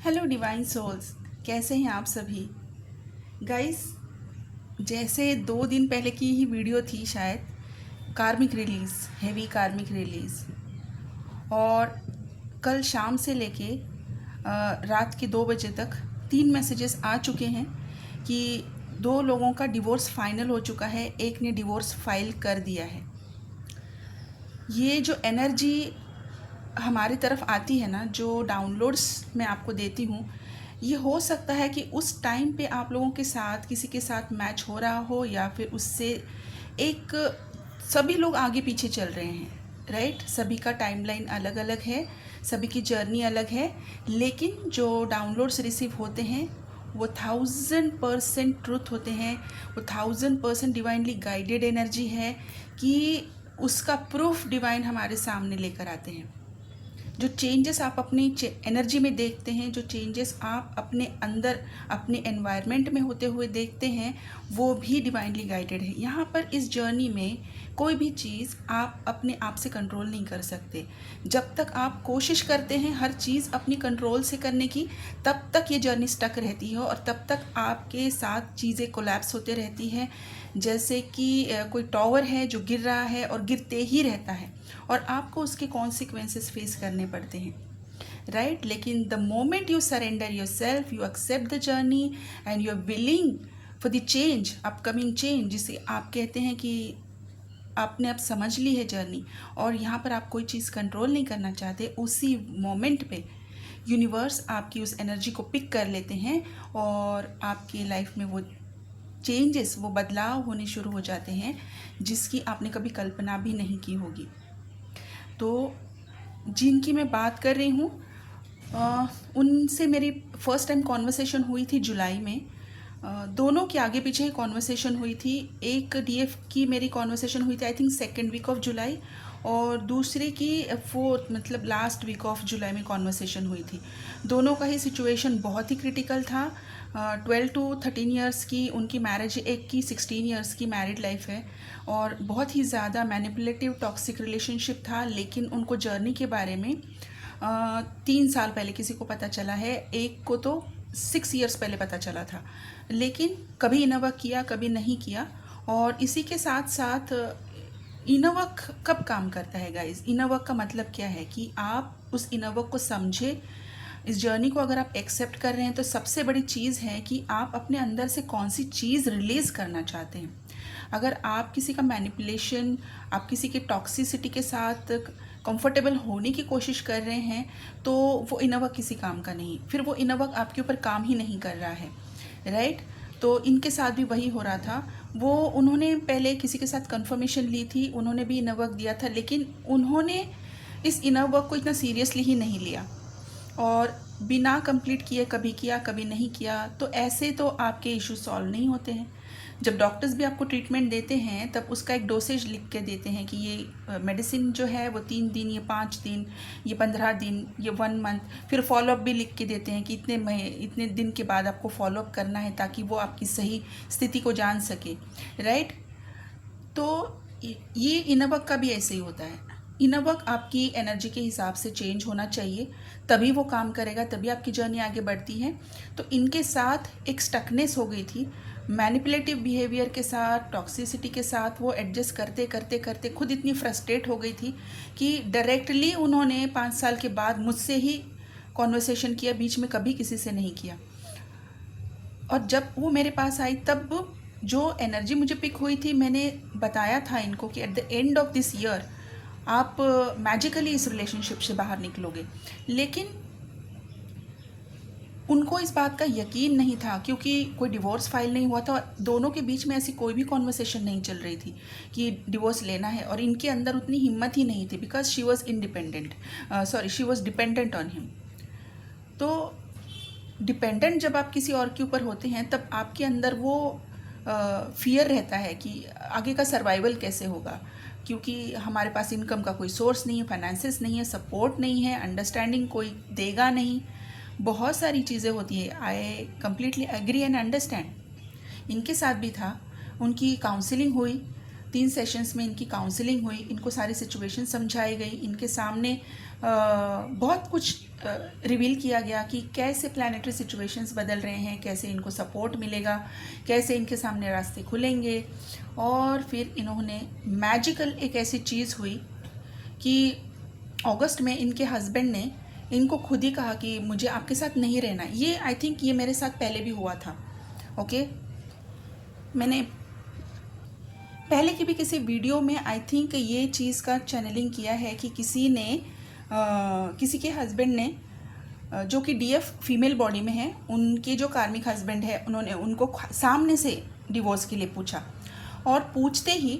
Hello divine souls, कैसे हैं आप सभी गाइस। जैसे 2 दिन पहले की ही वीडियो थी शायद, कार्मिक रिलीज़, हैवी कार्मिक रिलीज़। और कल शाम से लेके रात के 2 बजे तक 3 मैसेजेस आ चुके हैं कि 2 लोगों का डिवोर्स फाइनल हो चुका है, एक ने डिवोर्स फाइल कर दिया है। ये जो एनर्जी हमारी तरफ आती है ना, जो डाउनलोड्स मैं आपको देती हूँ, ये हो सकता है कि उस टाइम पे आप लोगों के साथ किसी के साथ मैच हो रहा हो, या फिर उससे एक सभी लोग आगे पीछे चल रहे हैं, राइट। सभी का टाइमलाइन अलग अलग है, सभी की जर्नी अलग है, लेकिन जो डाउनलोड्स रिसीव होते हैं वो 1000% ट्रुथ होते हैं, वो 1000% डिवाइनली गाइडेड एनर्जी है कि उसका प्रूफ डिवाइन हमारे सामने लेकर आते हैं। जो चेंजेस आप अपनी एनर्जी में देखते हैं, जो चेंजेस आप अपने अंदर अपने एनवायरनमेंट में होते हुए देखते हैं, वो भी डिवाइनली गाइडेड है। यहाँ पर इस जर्नी में कोई भी चीज़ आप अपने आप से कंट्रोल नहीं कर सकते। जब तक आप कोशिश करते हैं हर चीज़ अपनी कंट्रोल से करने की, तब तक ये जर्नी स्टक रहती है और तब तक आपके साथ चीज़ें कोलैप्स होते रहती हैं। जैसे कि कोई टॉवर है जो गिर रहा है और गिरते ही रहता है, और आपको उसके कॉन्सिक्वेंसेस फेस करने पड़ते हैं, राइट। लेकिन the moment you surrender yourself, you accept the journey and you are willing for the change, upcoming change, जिसे आप कहते हैं कि आपने अब समझ ली है जर्नी और यहाँ पर आप कोई चीज़ कंट्रोल नहीं करना चाहते, उसी मोमेंट पे यूनिवर्स आपकी उस एनर्जी को पिक कर लेते हैं और आपकी लाइफ में वो चेंजेस, वो बदलाव होने शुरू हो जाते हैं जिसकी आपने कभी कल्पना भी नहीं की होगी। तो जिनकी मैं बात कर रही हूँ, उनसे मेरी फर्स्ट टाइम कॉन्वर्सेशन हुई थी जुलाई में। दोनों के आगे पीछे ही कॉन्वर्सेशन हुई थी। एक डीएफ की मेरी कॉन्वर्सेशन हुई थी I think 2nd week of July, और दूसरे की 4th मतलब लास्ट वीक ऑफ जुलाई में कॉन्वर्सेशन हुई थी। दोनों का ही सिचुएशन बहुत ही क्रिटिकल था। 12 to 13 ईयर्स की उनकी मैरिज, एक की 16 ईयर्स की मैरिड लाइफ है, और बहुत ही ज़्यादा मैनिपुलेटिव टॉक्सिक रिलेशनशिप था। लेकिन उनको जर्नी के बारे में 3 साल पहले किसी को पता चला है, एक को तो 6 ईयर्स पहले पता चला था, लेकिन कभी इनोवर्क किया कभी नहीं किया। और इसी के साथ साथ इनोवर्क कब काम करता है गाइज? इनोवर्क का मतलब क्या है कि आप उस इनोवर्क को समझे। इस जर्नी को अगर आप एक्सेप्ट कर रहे हैं तो सबसे बड़ी चीज़ है कि आप अपने अंदर से कौन सी चीज़ रिलीज़ करना चाहते हैं। अगर आप किसी का मैनिपुलेशन, आप किसी के टॉक्सिसिटी के साथ कंफर्टेबल होने की कोशिश कर रहे हैं, तो वो इनोवर्क किसी काम का नहीं, फिर वो इनोवर्क आपके ऊपर काम ही नहीं कर रहा है, राइट। तो इनके साथ भी वही हो रहा था। वो उन्होंने पहले किसी के साथ कंफर्मेशन ली थी, उन्होंने भी इनोवर्क दिया था, लेकिन उन्होंने इस इनोवर्क को इतना सीरियसली ही नहीं लिया और बिना कंप्लीट किए कभी किया कभी नहीं किया। तो ऐसे तो आपके इश्यू सॉल्व नहीं होते हैं। जब डॉक्टर्स भी आपको ट्रीटमेंट देते हैं तब उसका एक डोसेज लिख के देते हैं कि ये मेडिसिन जो है वो 3 दिन, ये 5 दिन, ये 15 दिन, ये 1 मंथ, फिर फॉलोअप भी लिख के देते हैं कि इतने दिन के बाद आपको फॉलोअप करना है ताकि वो आपकी सही स्थिति को जान सके, राइट। तो ये इनवर्क का भी ऐसे ही होता है। इनवर्क आपकी एनर्जी के हिसाब से चेंज होना चाहिए, तभी वो काम करेगा, तभी आपकी जर्नी आगे बढ़ती है। तो इनके साथ एक स्टकनेस हो गई थी, मैनिपुलेटिव बिहेवियर के साथ, टॉक्सिसिटी के साथ। वो एडजस्ट करते करते करते खुद इतनी फ्रस्ट्रेट हो गई थी कि डायरेक्टली उन्होंने 5 साल के बाद मुझसे ही कॉन्वर्सेशन किया, बीच में कभी किसी से नहीं किया। और जब वो मेरे पास आई तब जो एनर्जी मुझे पिक हुई थी, मैंने बताया था इनको कि at the end of this year आप मैजिकली इस रिलेशनशिप से बाहर निकलोगे। लेकिन उनको इस बात का यकीन नहीं था क्योंकि कोई डिवोर्स फाइल नहीं हुआ था, दोनों के बीच में ऐसी कोई भी कॉन्वर्सेशन नहीं चल रही थी कि डिवोर्स लेना है, और इनके अंदर उतनी हिम्मत ही नहीं थी because she was independent, she was dependent on him. तो डिपेंडेंट जब आप किसी और के ऊपर होते हैं तब आपके अंदर वो फियर रहता है कि आगे का सर्वाइवल कैसे होगा, क्योंकि हमारे पास इनकम का कोई सोर्स नहीं है, फाइनेंसेस नहीं है, सपोर्ट नहीं है, अंडरस्टैंडिंग कोई देगा नहीं, बहुत सारी चीज़ें होती है। I completely agree and understand. इनके साथ भी था, उनकी काउंसलिंग हुई, 3 सेशंस में इनकी काउंसलिंग हुई, इनको सारी सिचुएशन समझाई गई, इनके सामने बहुत कुछ रिवील किया गया कि कैसे प्लानिटरी सिचुएशंस बदल रहे हैं, कैसे इनको सपोर्ट मिलेगा, कैसे इनके सामने रास्ते खुलेंगे। और फिर इन्होंने मैजिकल एक ऐसी चीज़ हुई कि अगस्त में इनके हस्बैंड ने इनको खुद ही कहा कि मुझे आपके साथ नहीं रहना। ये आई थिंक ये मेरे साथ पहले भी हुआ था। ओके, मैंने पहले की भी किसी वीडियो में आई थिंक ये चीज़ का चैनलिंग किया है कि किसी के हस्बैंड ने जो कि डीएफ फीमेल बॉडी में है, उनके जो कार्मिक हस्बैंड है, उन्होंने उनको सामने से डिवोर्स के लिए पूछा और पूछते ही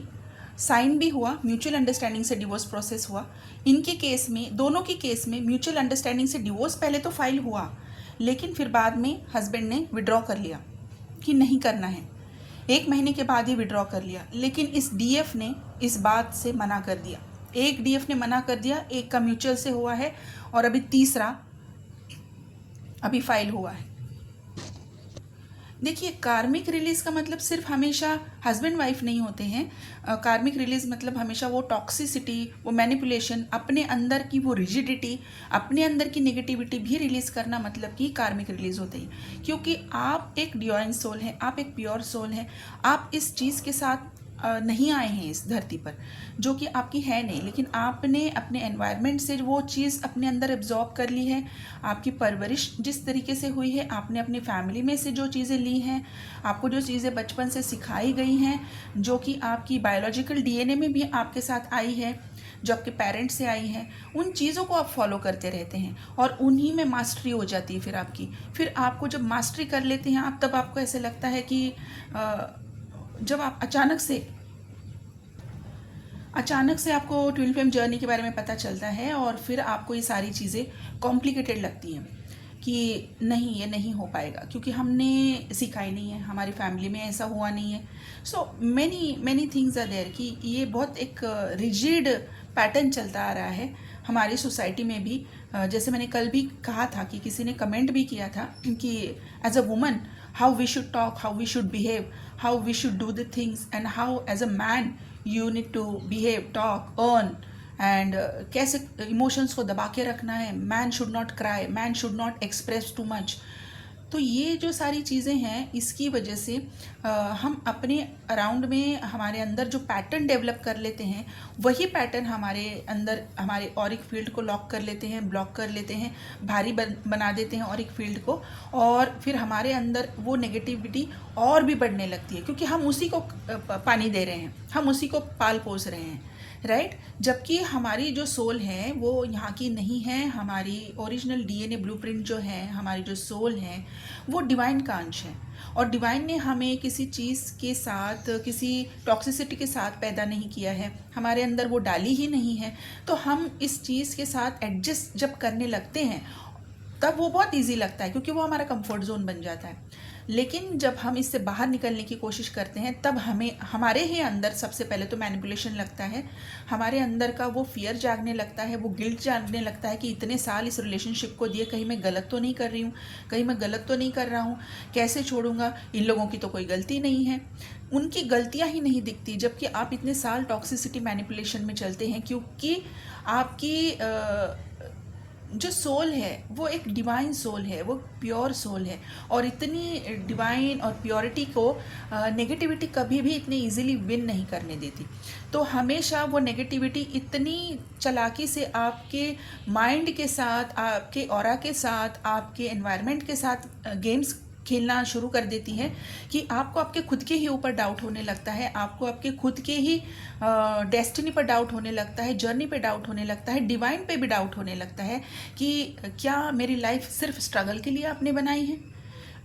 साइन भी हुआ, म्यूचुअल अंडरस्टैंडिंग से डिवोर्स प्रोसेस हुआ। इनके केस में, दोनों के केस में म्यूचुअल अंडरस्टैंडिंग से डिवोर्स पहले तो फाइल हुआ, लेकिन फिर बाद में हस्बैंड ने विड्रॉ कर लिया कि नहीं करना है। 1 महीने के बाद ही विड्रॉ कर लिया, लेकिन इस डीएफ ने इस बात से मना कर दिया। एक डीएफ ने मना कर दिया, एक का म्यूचुअल से हुआ है और अभी तीसरा अभी फाइल हुआ है। देखिए, कार्मिक रिलीज़ का मतलब सिर्फ हमेशा हस्बैंड वाइफ नहीं होते हैं। कार्मिक रिलीज़ मतलब हमेशा वो टॉक्सिसिटी, वो मैनिपुलेशन, अपने अंदर की वो रिजिडिटी, अपने अंदर की नेगेटिविटी भी रिलीज़ करना, मतलब कि कार्मिक रिलीज़ होते हैं। क्योंकि आप एक डिवाइन सोल हैं, आप एक प्योर सोल हैं, आप इस चीज़ के साथ नहीं आए हैं इस धरती पर, जो कि आपकी है नहीं, लेकिन आपने अपने एनवायरनमेंट से वो चीज़ अपने अंदर एब्जॉर्ब कर ली है। आपकी परवरिश जिस तरीके से हुई है, आपने अपनी फैमिली में से जो चीज़ें ली हैं, आपको जो चीज़ें बचपन से सिखाई गई हैं, जो कि आपकी बायोलॉजिकल डीएनए में भी आपके साथ आई है, जो आपके पेरेंट्स से आई हैं, उन चीज़ों को आप फॉलो करते रहते हैं और उन्हीं में मास्टरी हो जाती है। फिर आपको जब मास्टरी कर लेते हैं आप, तब आपको ऐसे लगता है कि जब आप अचानक से आपको ट्विन फ्लेम जर्नी के बारे में पता चलता है और फिर आपको ये सारी चीज़ें कॉम्प्लिकेटेड लगती हैं कि नहीं, ये नहीं हो पाएगा, क्योंकि हमने सिखाई नहीं है, हमारी फैमिली में ऐसा हुआ नहीं है। So many things are there कि ये बहुत एक रिजिड पैटर्न चलता आ रहा है हमारी सोसाइटी में भी। जैसे मैंने कल भी कहा था कि किसी ने कमेंट भी किया था कि as a woman how we should talk, how we should behave, how we should do the things, and how as a man you need to behave, talk, earn, and कैसे इमोशंस को दबा के रखना है। Man should not cry, man should not express too much. तो ये जो सारी चीज़ें हैं, इसकी वजह से हम अपने अराउंड में हमारे अंदर जो पैटर्न डेवलप कर लेते हैं, वही पैटर्न हमारे अंदर हमारे ऑरिक फील्ड को लॉक कर लेते हैं, ब्लॉक कर लेते हैं, भारी बना देते हैं ऑरिक फील्ड को, और फिर हमारे अंदर वो नेगेटिविटी और भी बढ़ने लगती है, क्योंकि हम उसी को पानी दे रहे हैं, हम उसी को पाल पोस रहे हैं, राइट। जबकि हमारी जो सोल है वो यहाँ की नहीं है। हमारी ओरिजिनल डीएनए ब्लूप्रिंट जो है, हमारी जो सोल है, वो डिवाइन का अंश है, और डिवाइन ने हमें किसी चीज़ के साथ, किसी टॉक्सिसिटी के साथ पैदा नहीं किया है, हमारे अंदर वो डाली ही नहीं है। तो हम इस चीज़ के साथ एडजस्ट जब करने लगते हैं, तब वो बहुत इजी लगता है, क्योंकि वो हमारा कंफर्ट जोन बन जाता है। लेकिन जब हम इससे बाहर निकलने की कोशिश करते हैं, तब हमारे ही अंदर सबसे पहले तो मैनिपुलेशन लगता है, हमारे अंदर का वो फियर जागने लगता है, वो गिल्ट जागने लगता है कि इतने साल इस रिलेशनशिप को दिए, कहीं मैं गलत तो नहीं कर रही हूँ, कहीं मैं गलत तो नहीं कर रहा हूँ, कैसे छोड़ूंगा, इन लोगों की तो कोई गलती नहीं है, उनकी गलतियाँ ही नहीं दिखती। जबकि आप इतने साल टॉक्सिसिटी मैनिपुलेशन में चलते हैं, क्योंकि आपकी जो सोल है वो एक डिवाइन सोल है, वो प्योर सोल है, और इतनी डिवाइन और प्योरिटी को नेगेटिविटी कभी भी इतनी इजीली विन नहीं करने देती। तो हमेशा वो नेगेटिविटी इतनी चालाकी से आपके माइंड के साथ, आपके ऑरा के साथ, आपके एनवायरनमेंट के साथ गेम्स खेलना शुरू कर देती है कि आपको आपके खुद के ही ऊपर डाउट होने लगता है, आपको आपके खुद के ही डेस्टिनी पर डाउट होने लगता है, जर्नी पे डाउट होने लगता है, डिवाइन पे भी डाउट होने लगता है कि क्या मेरी लाइफ सिर्फ स्ट्रगल के लिए आपने बनाई है।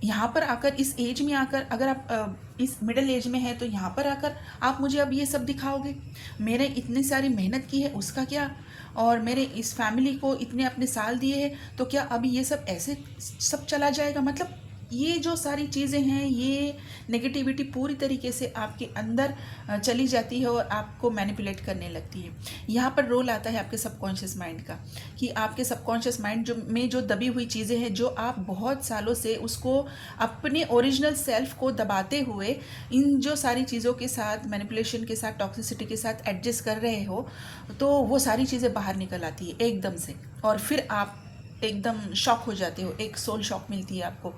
यहाँ पर आकर, इस एज में आकर, अगर आप इस मिडिल एज में हैं, तो यहाँ पर आकर आप मुझे अब ये सब दिखाओगे, मैंने इतनी सारी मेहनत की है उसका क्या, और मेरे इस फैमिली को इतने अपने साल दिए हैं, तो क्या अभी ये सब ऐसे सब चला जाएगा। मतलब ये जो सारी चीज़ें हैं, ये नेगेटिविटी पूरी तरीके से आपके अंदर चली जाती है और आपको मैनिपुलेट करने लगती है। यहाँ पर रोल आता है आपके सबकॉन्शियस माइंड का, कि आपके सबकॉन्शियस माइंड में जो दबी हुई चीज़ें हैं, जो आप बहुत सालों से उसको अपने ओरिजिनल सेल्फ को दबाते हुए इन जो सारी चीज़ों के साथ, मैनिपुलेशन के साथ, टॉक्सिसिटी के साथ एडजस्ट कर रहे हो, तो वो सारी चीज़ें बाहर निकल आती है एकदम से, और फिर आप एकदम शॉक हो जाते हो, एक सोल शॉक मिलती है आपको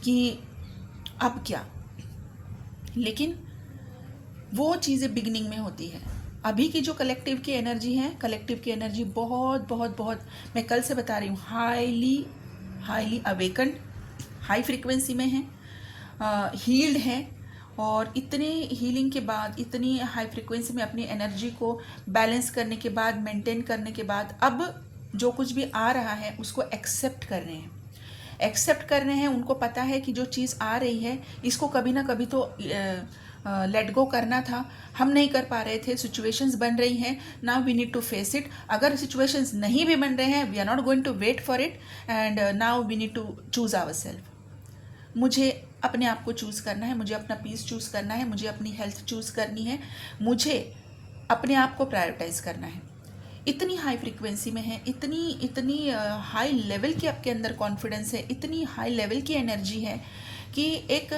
कि अब क्या। लेकिन वो चीज़ें बिगिनिंग में होती है। अभी की जो कलेक्टिव की एनर्जी है, कलेक्टिव की एनर्जी बहुत बहुत बहुत, मैं कल से बता रही हूँ, हाईली अवेकन्ड, हाई फ्रीक्वेंसी में है, हील्ड है, और इतने हीलिंग के बाद, इतनी हाई फ्रीक्वेंसी में अपनी एनर्जी को बैलेंस करने के बाद, मेंटेन करने के बाद, अब जो कुछ भी आ रहा है उसको एक्सेप्ट कर रहे हैं। उनको पता है कि जो चीज़ आ रही है इसको कभी ना कभी तो लेट गो करना था, हम नहीं कर पा रहे थे, सिचुएशंस बन रही हैं, now we need to face it. अगर सिचुएशंस नहीं भी बन रहे हैं, we are not going to wait for it, and now we need to choose ourself. मुझे अपने आप को चूज़ करना है, मुझे अपना पीस चूज़ करना है, मुझे अपनी हेल्थ चूज़ करनी है, मुझे अपने आप को प्रायोरिटाइज करना है। इतनी हाई फ्रीक्वेंसी में है, इतनी हाई लेवल की आपके अंदर कॉन्फिडेंस है, इतनी हाई लेवल की एनर्जी है कि एक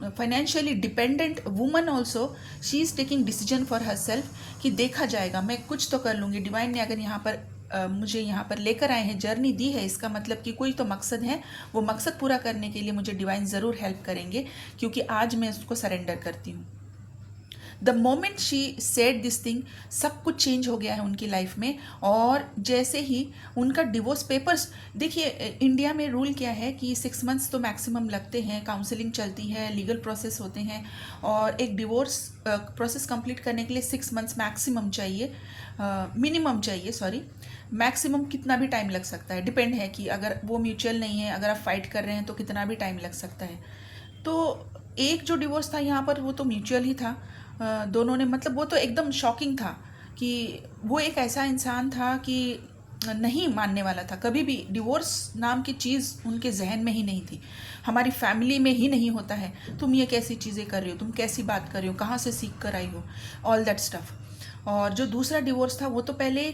financially dependent woman also, she is taking decision for her self कि देखा जाएगा, मैं कुछ तो कर लूँगी। डिवाइन ने अगर यहाँ पर मुझे यहाँ पर लेकर आए हैं, जर्नी दी है, इसका मतलब कि कोई तो मकसद है, वो मकसद पूरा करने के लिए मुझे डिवाइन ज़रूर हेल्प करेंगे, क्योंकि आज मैं उसको सरेंडर करती हूँ। The moment she said this thing, सब कुछ चेंज हो गया है उनकी लाइफ में। और जैसे ही उनका डिवोर्स पेपर्स, देखिए इंडिया में रूल क्या है कि 6 मंथ्स तो मैक्सिमम लगते हैं, काउंसलिंग चलती है, लीगल प्रोसेस होते हैं, और एक डिवोर्स प्रोसेस कंप्लीट करने के लिए 6 मंथ्स मैक्सिमम चाहिए, मिनिमम चाहिए, सॉरी, मैक्सिमम कितना भी टाइम लग सकता है, डिपेंड है कि अगर वो म्यूचुअल नहीं है, अगर आप फाइट कर रहे हैं तो कितना भी टाइम लग सकता है। तो एक जो डिवोर्स था यहाँ पर, वो तो म्यूचुअल ही था, दोनों ने, मतलब वो तो एकदम शॉकिंग था कि वो एक ऐसा इंसान था कि नहीं मानने वाला था, कभी भी डिवोर्स नाम की चीज़ उनके जहन में ही नहीं थी, हमारी फैमिली में ही नहीं होता है, तुम ये कैसी चीज़ें कर रही हो, तुम कैसी बात कर रही हो, कहाँ से सीख कर आई हो, ऑल दैट स्टफ। और जो दूसरा डिवोर्स था वो तो पहले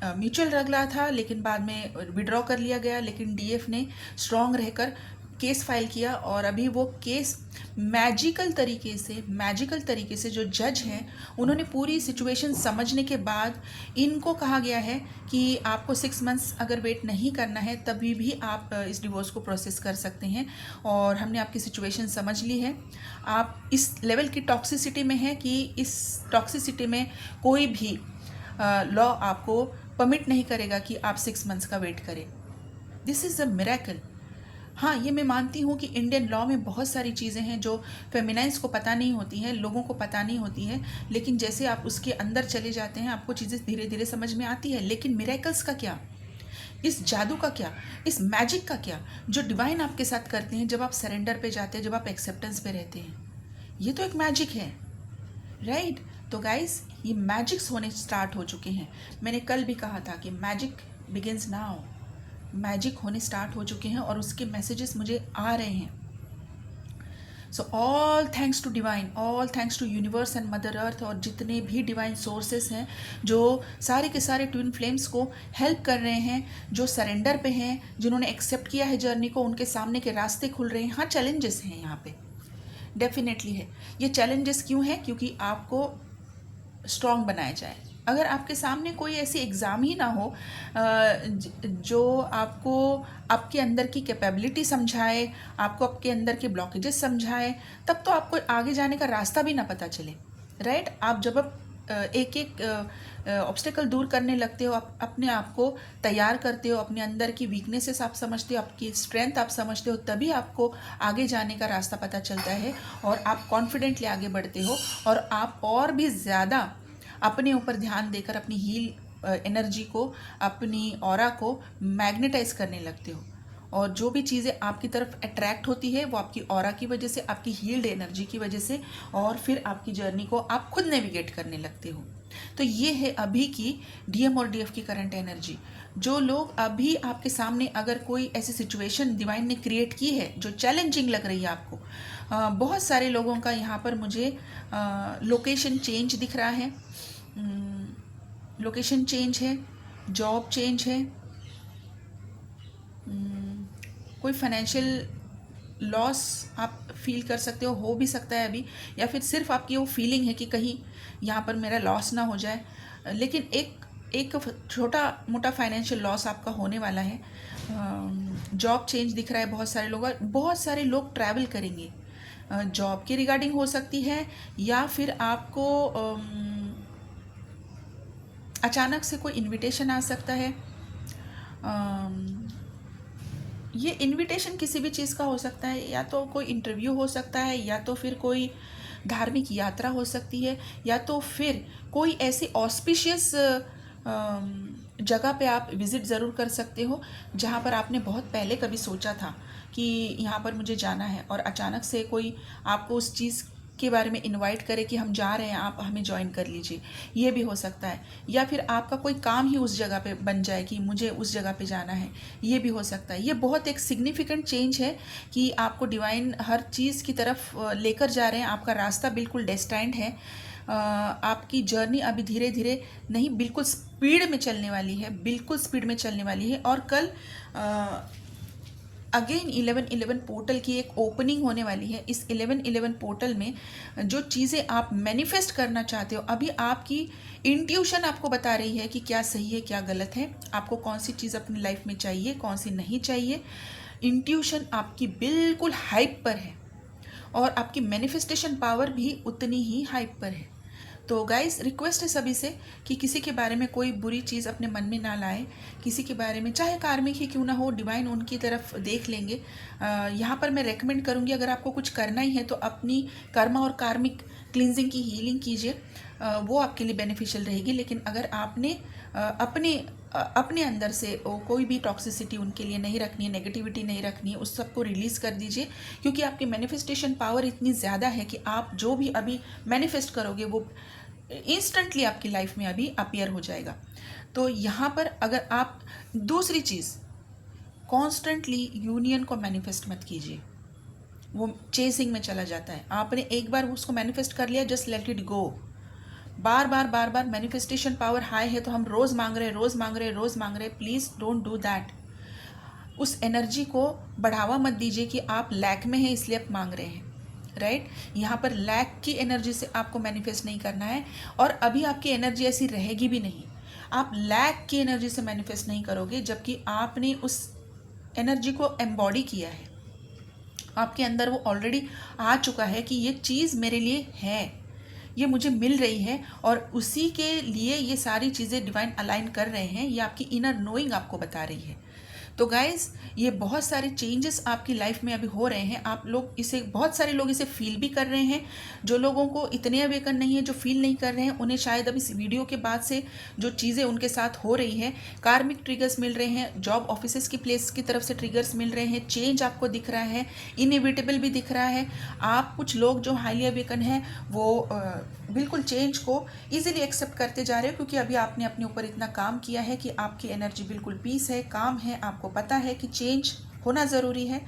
म्यूचुअल लग रहा था, लेकिन बाद में विड्रॉ कर लिया गया, लेकिन डीएफ ने स्ट्रॉन्ग रहकर केस फाइल किया, और अभी वो केस मैजिकल तरीके से जो जज हैं उन्होंने पूरी सिचुएशन समझने के बाद इनको कहा गया है कि आपको 6 मंथ्स अगर वेट नहीं करना है, तभी भी आप इस डिवोर्स को प्रोसेस कर सकते हैं, और हमने आपकी सिचुएशन समझ ली है, आप इस लेवल की टॉक्सिसिटी में हैं कि इस टॉक्सिसिटी में कोई भी लॉ आपको परमिट नहीं करेगा कि आप 6 मंथ्स का वेट करें। This is a miracle. हाँ, ये मैं मानती हूँ कि इंडियन लॉ में बहुत सारी चीज़ें हैं जो फेमिनाइन्स को पता नहीं होती हैं, लोगों को पता नहीं होती हैं, लेकिन जैसे आप उसके अंदर चले जाते हैं आपको चीज़ें धीरे धीरे समझ में आती है। लेकिन मिरेकल्स का क्या, इस जादू का क्या, इस मैजिक का क्या, जो डिवाइन आपके साथ करते हैं जब आप सरेंडर पे जाते हैं, जब आप एक्सेप्टेंस पे रहते हैं, ये तो एक मैजिक है, राइट। तो गाइस, ये मैजिक्स होने स्टार्ट हो चुके हैं। मैंने कल भी कहा था कि मैजिक बिगिंस नाउ, मैजिक होने स्टार्ट हो चुके हैं और उसके मैसेजेस मुझे आ रहे हैं। So all thanks to divine, all thanks to universe and mother earth, और जितने भी डिवाइन सोर्सेस हैं जो सारे के सारे ट्विन फ्लेम्स को हेल्प कर रहे हैं, जो सरेंडर पे हैं, जिन्होंने एक्सेप्ट किया है जर्नी को, उनके सामने के रास्ते खुल रहे हैं। हाँ, चैलेंजेस हैं यहाँ पे, डेफिनेटली है। ये चैलेंजेस क्यों है? क्योंकि आपको स्ट्रॉन्ग बनाया जाए। अगर आपके सामने कोई ऐसी एग्ज़ाम ही ना हो जो आपको आपके अंदर की कैपेबिलिटी समझाए, आपको आपके अंदर के ब्लॉकेजेस समझाए, तब तो आपको आगे जाने का रास्ता भी ना पता चले, राइट। आप जब एक एक ऑब्स्टेकल दूर करने लगते हो, आप अपने आप को तैयार करते हो, अपने अंदर की वीकनेसेस आप समझते हो, आपकी स्ट्रेंथ आप समझते हो, तभी आपको आगे जाने का रास्ता पता चलता है और आप कॉन्फिडेंटली आगे बढ़ते हो, और आप और भी ज़्यादा अपने ऊपर ध्यान देकर अपनी हील एनर्जी को, अपनी ऑरा को मैग्नेटाइज करने लगते हो, और जो भी चीज़ें आपकी तरफ अट्रैक्ट होती है वो आपकी ऑरा की वजह से, आपकी हील्ड एनर्जी की वजह से, और फिर आपकी जर्नी को आप खुद नेविगेट करने लगते हो। तो ये है अभी की डीएम और डीएफ की करंट एनर्जी। जो लोग अभी आपके सामने अगर कोई ऐसी सिचुएशन डिवाइन ने क्रिएट की है जो चैलेंजिंग लग रही है आपको, बहुत सारे लोगों का यहाँ पर मुझे लोकेशन चेंज दिख रहा है, लोकेशन चेंज है, जॉब चेंज है, कोई फाइनेंशियल लॉस आप फील कर सकते हो भी सकता है अभी, या फिर सिर्फ आपकी वो फीलिंग है कि कहीं यहाँ पर मेरा लॉस ना हो जाए, लेकिन एक छोटा मोटा फाइनेंशियल लॉस आपका होने वाला है। जॉब चेंज दिख रहा है बहुत सारे लोग ट्रैवल करेंगे, जॉब के रिगार्डिंग हो सकती है, या फिर आपको अचानक से कोई इनविटेशन आ सकता है। ये इनविटेशन किसी भी चीज़ का हो सकता है, या तो कोई इंटरव्यू हो सकता है, या तो फिर कोई धार्मिक यात्रा हो सकती है, या तो फिर कोई ऐसी ऑस्पिशियस जगह पे आप विज़िट ज़रूर कर सकते हो जहाँ पर आपने बहुत पहले कभी सोचा था कि यहाँ पर मुझे जाना है, और अचानक से कोई आपको उस चीज़ के बारे में इनवाइट करे कि हम जा रहे हैं, आप हमें ज्वाइन कर लीजिए। ये भी हो सकता है, या फिर आपका कोई काम ही उस जगह पे बन जाए कि मुझे उस जगह पे जाना है, ये भी हो सकता है। ये बहुत एक सिग्निफिकेंट चेंज है कि आपको डिवाइन हर चीज़ की तरफ लेकर जा रहे हैं। आपका रास्ता बिल्कुल डेस्टाइंड है। आपकी जर्नी अभी धीरे धीरे नहीं, बिल्कुल स्पीड में चलने वाली है, बिल्कुल स्पीड में चलने वाली है। और कल अगेन 11-11 पोर्टल की एक ओपनिंग होने वाली है। इस 11-11 पोर्टल में जो चीज़ें आप मैनिफेस्ट करना चाहते हो, अभी आपकी इंट्यूशन आपको बता रही है कि क्या सही है क्या गलत है, आपको कौन सी चीज़ अपनी लाइफ में चाहिए, कौन सी नहीं चाहिए। इंट्यूशन आपकी बिल्कुल हाइप पर है, और आपकी मैनिफेस्टेशन पावर भी उतनी ही हाइप पर है। तो गाइस, रिक्वेस्ट है सभी से कि किसी के बारे में कोई बुरी चीज़ अपने मन में ना लाए। किसी के बारे में चाहे कार्मिक ही क्यों ना हो, डिवाइन उनकी तरफ देख लेंगे। यहाँ पर मैं रेकमेंड करूँगी, अगर आपको कुछ करना ही है तो अपनी कर्मा और कार्मिक क्लिनजिंग की हीलिंग कीजिए, वो आपके लिए बेनिफिशियल रहेगी। लेकिन अगर आपने अपने अंदर से कोई भी टॉक्सिसिटी उनके लिए नहीं रखनी है, नेगेटिविटी नहीं रखनी है, उस सबको रिलीज़ कर दीजिए। क्योंकि आपकी मैनिफेस्टेशन पावर इतनी ज़्यादा है कि आप जो भी अभी मैनिफेस्ट करोगे वो इंस्टेंटली आपकी लाइफ में अभी अपीयर हो जाएगा। तो यहाँ पर अगर आप दूसरी चीज़, कॉन्स्टेंटली यूनियन को मैनिफेस्ट मत कीजिए, वो चेसिंग में चला जाता है। आपने एक बार उसको मैनिफेस्ट कर लिया, just let it go. Bar bar manifestation power high है तो हम रोज़ मांग रहे, प्लीज़ डोंट डू दैट। उस एनर्जी को बढ़ावा मत दीजिए कि आप लैक में हैं इसलिए आप मांग रहे हैं, राइट। यहाँ पर लैक की एनर्जी से आपको मैनिफेस्ट नहीं करना है, और अभी आपकी एनर्जी ऐसी रहेगी भी नहीं। आप लैक की एनर्जी से मैनिफेस्ट नहीं करोगे, जबकि आपने उस एनर्जी को एम्बॉडी किया है, आपके अंदर वो ऑलरेडी आ चुका है कि ये चीज़ मेरे लिए है, ये मुझे मिल रही है, और उसी के लिए ये सारी चीज़ें डिवाइन अलाइन कर रहे हैं। ये आपकी इनर नोइंग आपको बता रही है। तो गाइज़, ये बहुत सारे चेंजेस आपकी लाइफ में अभी हो रहे हैं। आप लोग इसे, बहुत सारे लोग इसे फील भी कर रहे हैं। जो लोगों को इतने अवेकन नहीं है, जो फील नहीं कर रहे हैं, उन्हें शायद अब इस वीडियो के बाद से जो चीज़ें उनके साथ हो रही हैं, कार्मिक ट्रिगर्स मिल रहे हैं, जॉब ऑफिसेस की प्लेस की तरफ से ट्रिगर्स मिल रहे हैं, चेंज आपको दिख रहा है, इनएविटेबल भी दिख रहा है। आप कुछ लोग जो हाईली अवेकन हैं वो बिल्कुल चेंज को ईजिली एक्सेप्ट करते जा रहे हो, क्योंकि अभी आपने अपने ऊपर इतना काम किया है कि आपकी एनर्जी बिल्कुल पीस है, काम है। आपको पता है कि चेंज होना ज़रूरी है।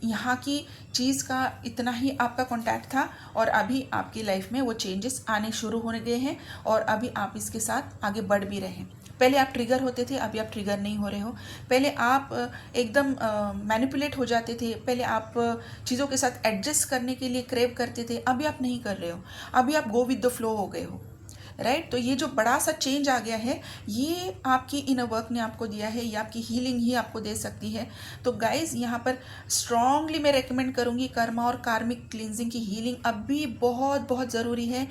यहाँ की चीज़ का इतना ही आपका कॉन्टैक्ट था, और अभी आपकी लाइफ में वो चेंजेस आने शुरू होने गए हैं, और अभी आप इसके साथ आगे बढ़ भी रहे हैं। पहले आप ट्रिगर होते थे, अभी आप ट्रिगर नहीं हो रहे हो। पहले आप एकदम मैनिपुलेट हो जाते थे, पहले आप चीज़ों के साथ एडजस्ट करने के लिए क्रेव करते थे, अभी आप नहीं कर रहे हो। अभी आप गो विद द फ्लो हो गए हो, राइट। तो ये जो बड़ा सा चेंज आ गया है, ये आपकी इनर वर्क ने आपको दिया है, ये आपकी हीलिंग ही आपको दे सकती है। तो गाइज, यहाँ पर स्ट्रांगली मैं रेकमेंड करूँगी, कर्मा और कार्मिक क्लिनजिंग की हीलिंग अभी बहुत बहुत ज़रूरी है।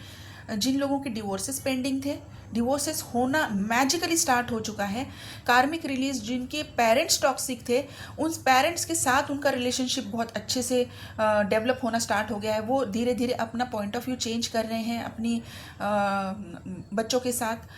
जिन लोगों के डिवोर्सेस पेंडिंग थे, डिवोर्सेस होना मैजिकली स्टार्ट हो चुका है। कार्मिक रिलीज, जिनके पेरेंट्स टॉक्सिक थे, उन पेरेंट्स के साथ उनका रिलेशनशिप बहुत अच्छे से डेवलप होना स्टार्ट हो गया है। वो धीरे धीरे अपना पॉइंट ऑफ व्यू चेंज कर रहे हैं अपनी बच्चों के साथ।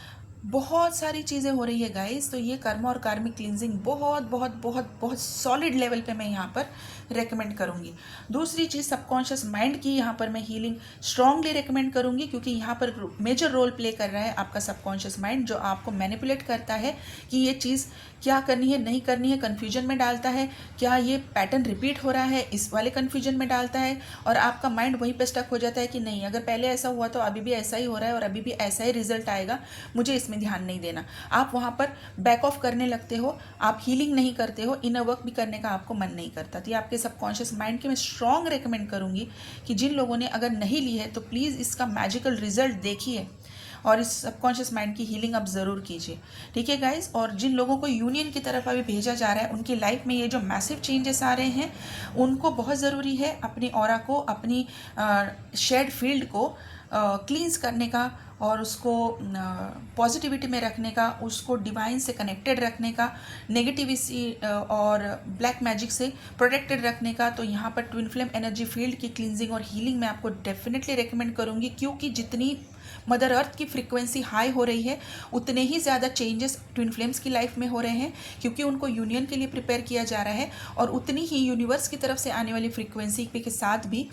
बहुत सारी चीज़ें हो रही है गाइस। तो ये कर्मा और कार्मिक क्लींजिंग बहुत बहुत बहुत बहुत सॉलिड लेवल पे मैं यहाँ पर रेकमेंड करूँगी। दूसरी चीज़, सबकॉन्शियस माइंड की यहाँ पर मैं हीलिंग स्ट्रांगली रेकमेंड करूँगी, क्योंकि यहाँ पर मेजर रोल प्ले कर रहा है आपका सबकॉन्शियस माइंड, जो आपको मैनिपुलेट करता है कि ये चीज़ क्या करनी है नहीं करनी है, कन्फ्यूजन में डालता है, क्या ये पैटर्न रिपीट हो रहा है इस वाले कन्फ्यूजन में डालता है, और आपका माइंड वहीं पे स्टक हो जाता है कि नहीं, अगर पहले ऐसा हुआ तो अभी भी ऐसा ही हो रहा है और अभी भी ऐसा ही रिजल्ट आएगा, मुझे इसमें ध्यान नहीं देना। आप वहाँ पर बैक ऑफ करने लगते हो, आप हीलिंग नहीं करते हो, इनर वर्क भी करने का आपको मन नहीं करता। तो ये आपके सबकॉन्शियस माइंड के मैं स्ट्रॉन्ग रेकमेंड करूँगी कि जिन लोगों ने अगर नहीं ली है तो प्लीज़ इसका मैजिकल रिजल्ट देखिए और इस सबकॉन्शियस माइंड की हीलिंग आप ज़रूर कीजिए, ठीक है गाइस। और जिन लोगों को यूनियन की तरफ अभी भेजा जा रहा है, उनकी लाइफ में ये जो मैसिव चेंजेस आ रहे हैं, उनको बहुत ज़रूरी है अपनी ऑरा को, अपनी शेड फील्ड को क्लींस करने का और उसको पॉजिटिविटी में रखने का, उसको डिवाइन से कनेक्टेड रखने का, नेगेटिविटी और ब्लैक मैजिक से प्रोटेक्टेड रखने का। तो यहाँ पर ट्विन फ्लेम एनर्जी फील्ड की क्लींजिंग और हीलिंग मैं आपको डेफिनेटली रेकमेंड करूँगी, क्योंकि जितनी मदर अर्थ की फ्रीक्वेंसी हाई हो रही है उतने ही ज़्यादा चेंजेस ट्विन फ्लेम्स की लाइफ में हो रहे हैं, क्योंकि उनको यूनियन के लिए प्रिपेयर किया जा रहा है और उतनी ही यूनिवर्स की तरफ से आने वाली फ्रीक्वेंसी के साथ भी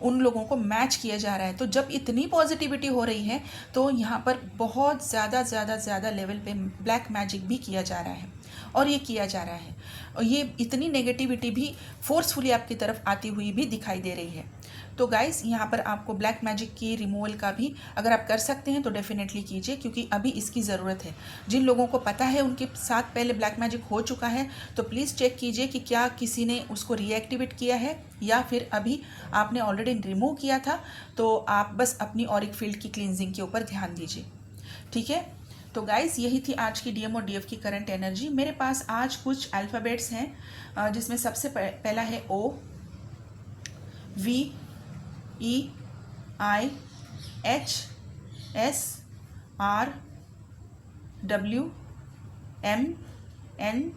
उन लोगों को मैच किया जा रहा है। तो जब इतनी पॉजिटिविटी हो रही है तो यहाँ पर बहुत ज़्यादा लेवल पे ब्लैक मैजिक भी किया जा रहा है और ये किया जा रहा है, और ये इतनी नेगेटिविटी भी फोर्सफुली आपकी तरफ आती हुई भी दिखाई दे रही है। तो गाइस, यहाँ पर आपको ब्लैक मैजिक की रिमूवल का भी अगर आप कर सकते हैं तो डेफिनेटली कीजिए, क्योंकि अभी इसकी ज़रूरत है। जिन लोगों को पता है उनके साथ पहले ब्लैक मैजिक हो चुका है, तो प्लीज़ चेक कीजिए कि क्या किसी ने उसको रीएक्टिवेट किया है या फिर अभी आपने ऑलरेडी रिमूव किया था। तो आप बस अपनी ऑरिक फील्ड की क्लींजिंग के ऊपर ध्यान दीजिए, ठीक है। तो गाइस, यही थी आज की डीएम और डीएफ की करंट एनर्जी। मेरे पास आज कुछ अल्फ़ाबेट्स हैं, जिसमें सबसे पहला है O, V, E, I, H, S, R, W, M, N,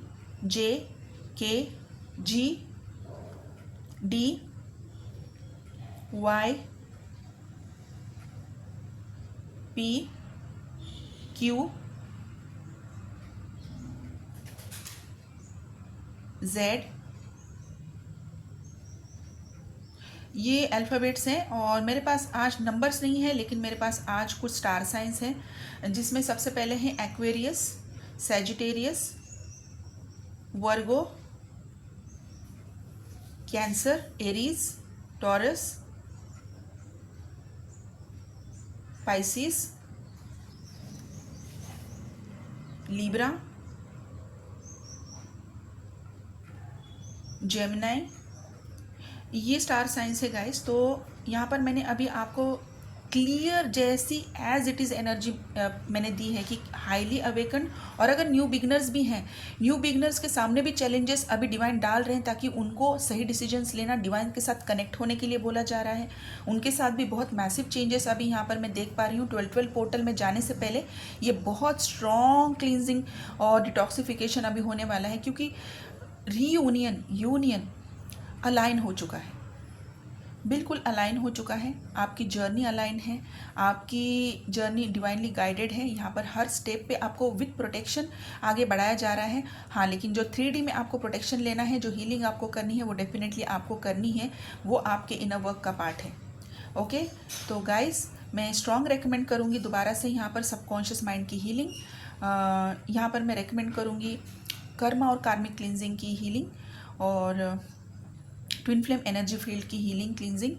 J, K, G, D, Y, P, Q, Z. ये अल्फ़ाबेट्स हैं और मेरे पास आज नंबर्स नहीं है, लेकिन मेरे पास आज कुछ स्टार साइंस हैं, जिसमें सबसे पहले हैं Aquarius, Sagittarius, Virgo, Cancer, Aries, Taurus, Pisces, Libra, Gemini. ये स्टार साइंस है गाइस। तो यहाँ पर मैंने अभी आपको क्लियर जैसी एज इट इज़ एनर्जी मैंने दी है कि हाईली अवेकन, और अगर न्यू बिगनर्स भी हैं, न्यू बिगनर्स के सामने भी चैलेंजेस अभी डिवाइन डाल रहे हैं, ताकि उनको सही डिसीजंस लेना, डिवाइन के साथ कनेक्ट होने के लिए बोला जा रहा है। उनके साथ भी बहुत मैसिव चेंजेस अभी यहाँ पर मैं देख पा रही हूँ। 12 पोर्टल में जाने से पहले ये बहुत स्ट्रॉन्ग क्लींजिंग और डिटॉक्सिफिकेशन अभी होने वाला है, क्योंकि यूनियन अलाइन हो चुका है, बिल्कुल अलाइन हो चुका है। आपकी जर्नी अलाइन है, आपकी जर्नी डिवाइनली गाइडेड है। यहाँ पर हर स्टेप पे आपको विद प्रोटेक्शन आगे बढ़ाया जा रहा है। हाँ, लेकिन जो 3D में आपको प्रोटेक्शन लेना है, जो हीलिंग आपको करनी है, वो डेफिनेटली आपको करनी है, वो आपके इनर वर्क का पार्ट है। ओके, तो गाइस, मैं स्ट्रॉन्ग रेकमेंड करूँगी दोबारा से यहाँ पर सबकॉन्शियस माइंड की हीलिंग। यहाँ पर मैं रेकमेंड करूँगी कर्मा और कार्मिक क्लींजिंग की हीलिंग और ट्विन फ्लेम एनर्जी फील्ड की हीलिंग क्लींजिंग।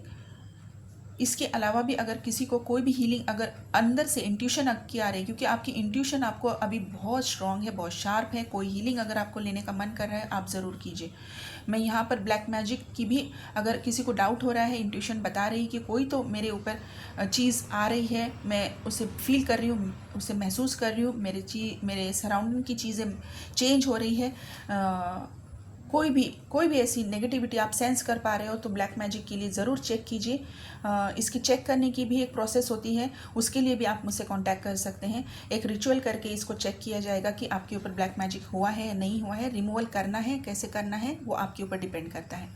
इसके अलावा भी अगर किसी को कोई भी हीलिंग अगर अंदर से इंट्यूशन की आ रही है, क्योंकि आपकी इंट्यूशन आपको अभी बहुत स्ट्रांग है, बहुत शार्प है, कोई हीलिंग अगर आपको लेने का मन कर रहा है, आप ज़रूर कीजिए। मैं यहाँ पर ब्लैक मैजिक की भी, अगर किसी को डाउट हो रहा है, इंट्यूशन बता रही कि कोई तो मेरे ऊपर चीज़ आ रही है, मैं उसे फील कर रही हूँ, उसे महसूस कर रही हूँ, मेरे सराउंडिंग की चीज़ें चेंज हो रही है, कोई भी ऐसी नेगेटिविटी आप सेंस कर पा रहे हो, तो ब्लैक मैजिक के लिए ज़रूर चेक कीजिए। इसकी चेक करने की भी एक प्रोसेस होती है, उसके लिए भी आप मुझसे कांटेक्ट कर सकते हैं। एक रिचुअल करके इसको चेक किया जाएगा कि आपके ऊपर ब्लैक मैजिक हुआ है या नहीं हुआ है, रिमूवल करना है, कैसे करना है, वो आपके ऊपर डिपेंड करता है।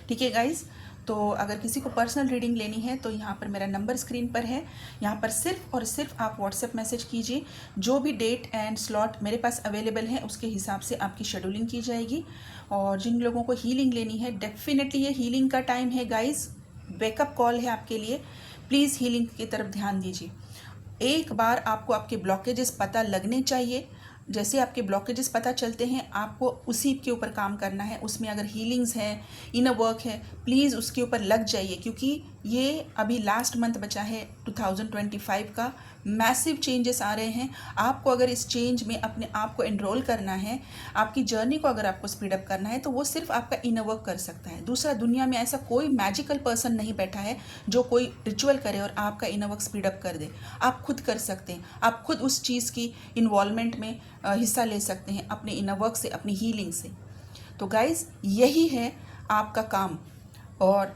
ठीक है गाइज़, तो अगर किसी को पर्सनल रीडिंग लेनी है तो यहाँ पर मेरा नंबर स्क्रीन पर है, यहाँ पर सिर्फ और सिर्फ आप व्हाट्सएप मैसेज कीजिए। जो भी डेट एंड स्लॉट मेरे पास अवेलेबल है उसके हिसाब से आपकी शेड्यूलिंग की जाएगी। और जिन लोगों को हीलिंग लेनी है, डेफिनेटली ये हीलिंग का टाइम है गाइस, वेकअप कॉल है आपके लिए। प्लीज़ हीलिंग की तरफ ध्यान दीजिए। एक बार आपको आपके ब्लॉकेजेस पता लगने चाहिए। जैसे आपके ब्लॉकेजेस पता चलते हैं, आपको उसी के ऊपर काम करना है। उसमें अगर हीलिंग्स है, इनर वर्क है, प्लीज़ उसके ऊपर लग जाइए, क्योंकि ये अभी लास्ट मंथ बचा है 2025 का। मैसिव चेंजेस आ रहे हैं। आपको अगर इस चेंज में अपने आप को एनरोल करना है, आपकी जर्नी को अगर आपको स्पीड अप करना है, तो वो सिर्फ आपका इनर वर्क कर सकता है। दूसरा, दुनिया में ऐसा कोई मैजिकल पर्सन नहीं बैठा है जो कोई रिचुअल करे और आपका इनर वर्क स्पीड अप कर दे। आप खुद कर सकते हैं। आप खुद उस चीज़ की इन्वॉल्वमेंट में हिस्सा ले सकते हैं अपने इनर वर्क से, अपनी हीलिंग से। तो गाइज़, यही है आपका काम। और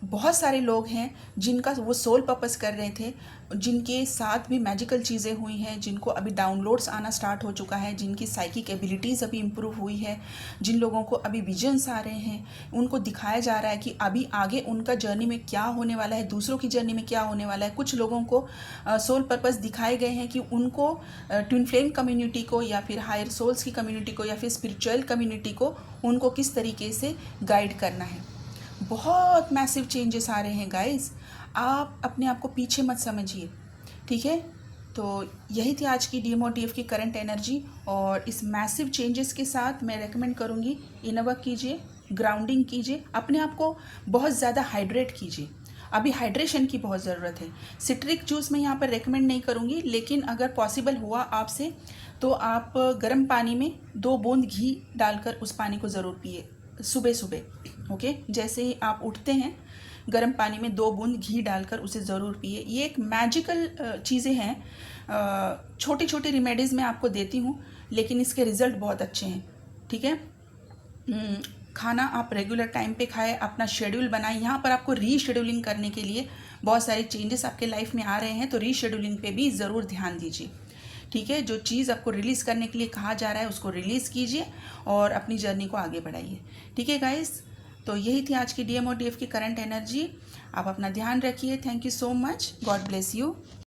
बहुत सारे लोग हैं जिनका वो सोल पर्पस कर रहे थे, जिनके साथ भी मैजिकल चीज़ें हुई हैं, जिनको अभी डाउनलोड्स आना स्टार्ट हो चुका है, जिनकी साइकिक एबिलिटीज़ अभी इम्प्रूव हुई है, जिन लोगों को अभी विजन्स आ रहे हैं, उनको दिखाया जा रहा है कि अभी आगे उनका जर्नी में क्या होने वाला है, दूसरों की जर्नी में क्या होने वाला है। कुछ लोगों को सोल पर्पस दिखाए गए हैं कि उनको ट्विन फ्लेम कम्युनिटी को, या फिर हायर सोल्स की कम्युनिटी को, या फिर स्पिरिचुअल कम्युनिटी को उनको किस तरीके से गाइड करना है। बहुत मैसिव चेंजेस आ रहे हैं गाइस। आप अपने आप को पीछे मत समझिए, ठीक है। तो यही थी आज की DMOTF की करंट एनर्जी। और इस मैसिव चेंजेस के साथ मैं रेकमेंड करूँगी, इनर वर्क कीजिए, ग्राउंडिंग कीजिए, अपने आप को बहुत ज़्यादा हाइड्रेट कीजिए। अभी हाइड्रेशन की बहुत ज़रूरत है। सिट्रिक जूस मैं यहाँ पर रेकमेंड नहीं करूँगी, लेकिन अगर पॉसिबल हुआ आपसे तो आप गर्म पानी में 2 बूंद घी डालकर उस पानी को ज़रूर पिए सुबह सुबह। ओके, जैसे ही आप उठते हैं गर्म पानी में 2 बूंद घी डालकर उसे ज़रूर पिए। ये एक मैजिकल चीज़ें हैं। छोटी छोटी रिमेडीज़ मैं आपको देती हूँ, लेकिन इसके रिज़ल्ट बहुत अच्छे हैं, ठीक है। खाना आप रेगुलर टाइम पे खाएं, अपना शेड्यूल बनाएं। यहाँ पर आपको रीशेड्यूलिंग करने के लिए बहुत सारे चेंजेस आपके लाइफ में आ रहे हैं, तो रीशेड्यूलिंग पे भी ज़रूर ध्यान दीजिए, ठीक है। जो चीज़ आपको रिलीज़ करने के लिए कहा जा रहा है उसको रिलीज़ कीजिए और अपनी जर्नी को आगे बढ़ाइए, ठीक है गाइस। तो यही थी आज की DMOTF की करंट एनर्जी। आप अपना ध्यान रखिए। Thank you so much. God bless you.